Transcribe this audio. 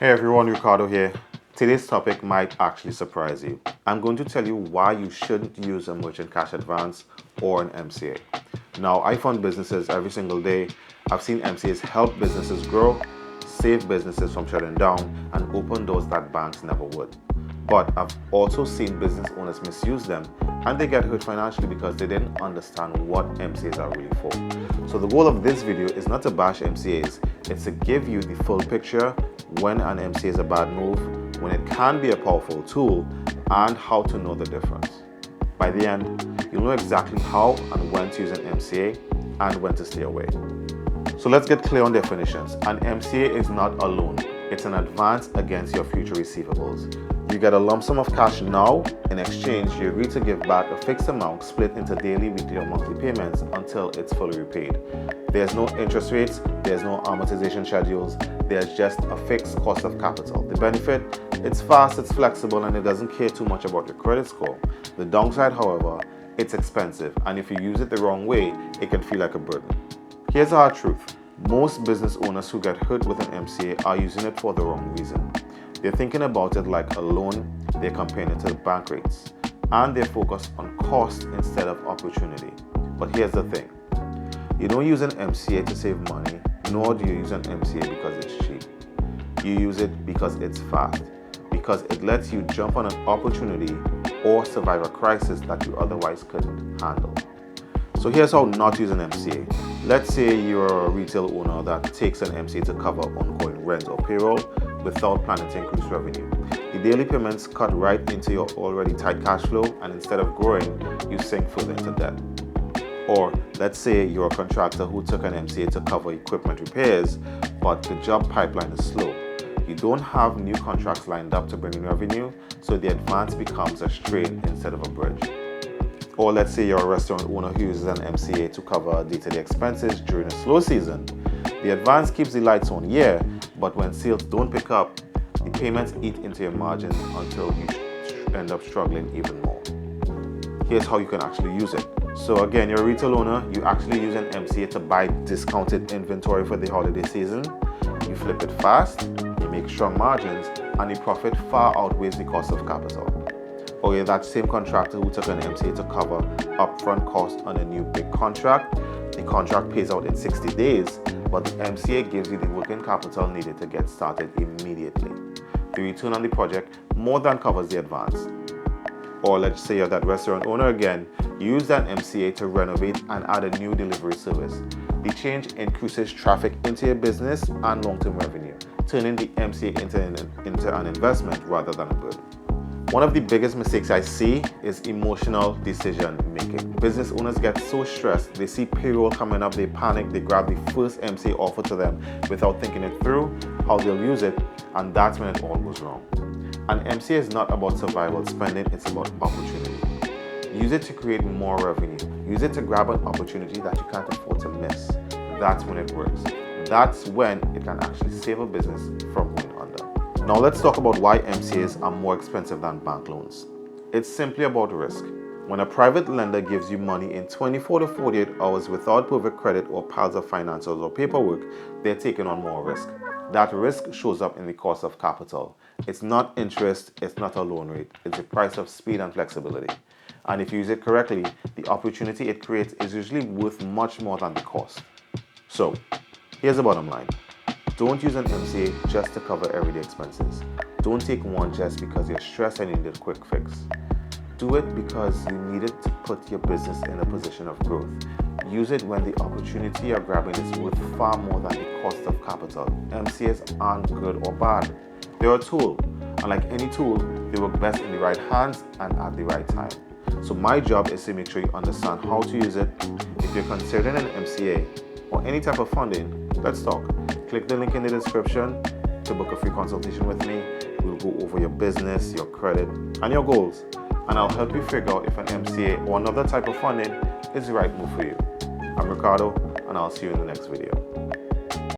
Hey everyone, Ricardo here. Today's topic might actually surprise you. I'm going to tell you why you shouldn't use a merchant cash advance or an MCA. Now, I fund businesses every single day. I've seen MCAs help businesses grow, save businesses from shutting down, and open doors that banks never would. But I've also seen business owners misuse them and they get hurt financially because they didn't understand what MCAs are really for. So the goal of this video is not to bash MCAs, it's to give you the full picture when an MCA is a bad move, when it can be a powerful tool, and how to know the difference. By the end, you'll know exactly how and when to use an MCA and when to stay away. So let's get clear on definitions. An MCA is not a loan, it's an advance against your future receivables. You get a lump sum of cash now. In exchange, you agree to give back a fixed amount split into daily, weekly, or monthly payments until it's fully repaid. There's no interest rates, there's no amortization schedules, there's just a fixed cost of capital. The benefit, it's fast, it's flexible, and it doesn't care too much about your credit score. The downside, however, it's expensive, and if you use it the wrong way, it can feel like a burden. Here's the hard truth. Most business owners who get hurt with an MCA are using it for the wrong reason. They're thinking about it like a loan, they're comparing it to the bank rates, and they're focused on cost instead of opportunity. But here's the thing. You don't use an MCA to save money, nor do you use an MCA because it's cheap. You use it because it's fast, because it lets you jump on an opportunity or survive a crisis that you otherwise couldn't handle. So here's how not to use an MCA. Let's say you're a retail owner that takes an MCA to cover ongoing rent or payroll without planning to increase revenue. The daily payments cut right into your already tight cash flow, and instead of growing, you sink further into debt. Or let's say you're a contractor who took an MCA to cover equipment repairs, but the job pipeline is slow. You don't have new contracts lined up to bring in revenue, so the advance becomes a strain instead of a bridge. Or let's say you're a restaurant owner who uses an MCA to cover day-to-day expenses during a slow season. The advance keeps the lights on, yeah, but when sales don't pick up, the payments eat into your margins until you end up struggling even more. Here's how you can actually use it. So again, you're a retail owner, you actually use an MCA to buy discounted inventory for the holiday season. You flip it fast, you make strong margins, and the profit far outweighs the cost of capital. Or you're that same contractor who took an MCA to cover upfront costs on a new big contract. The contract pays out in 60 days, but the MCA gives you the working capital needed to get started immediately. The return on the project more than covers the advance. Or let's say you're that restaurant owner again, you use that MCA to renovate and add a new delivery service. The change increases traffic into your business and long-term revenue, turning the MCA into an investment rather than a burden. One of the biggest mistakes I see is emotional decision making. Business owners get so stressed, they see payroll coming up, they panic, they grab the first MCA offer to them without thinking it through, how they'll use it, and that's when it all goes wrong. An MCA is not about survival spending, it's about opportunity. Use it to create more revenue. Use it to grab an opportunity that you can't afford to miss. That's when it works. That's when it can actually save a business from going under. Now let's talk about why MCAs are more expensive than bank loans. It's simply about risk. When a private lender gives you money in 24 to 48 hours without perfect credit or piles of financials or paperwork, they're taking on more risk. That risk shows up in the cost of capital. It's not interest, it's not a loan rate, it's the price of speed and flexibility. And if you use it correctly, the opportunity it creates is usually worth much more than the cost. So, here's the bottom line. Don't use an MCA just to cover everyday expenses. Don't take one just because you're stressed and you need a quick fix. Do it because you need it to put your business in a position of growth. Use it when the opportunity you're grabbing is worth far more than the cost of capital. MCAs aren't good or bad. They're a tool, and like any tool, they work best in the right hands and at the right time. So my job is to make sure you understand how to use it. If you're considering an MCA or any type of funding, let's talk. Click the link in the description to book a free consultation with me. We'll go over your business, your credit, and your goals, and I'll help you figure out if an MCA or another type of funding is the right move for you. I'm Ricardo, and I'll see you in the next video.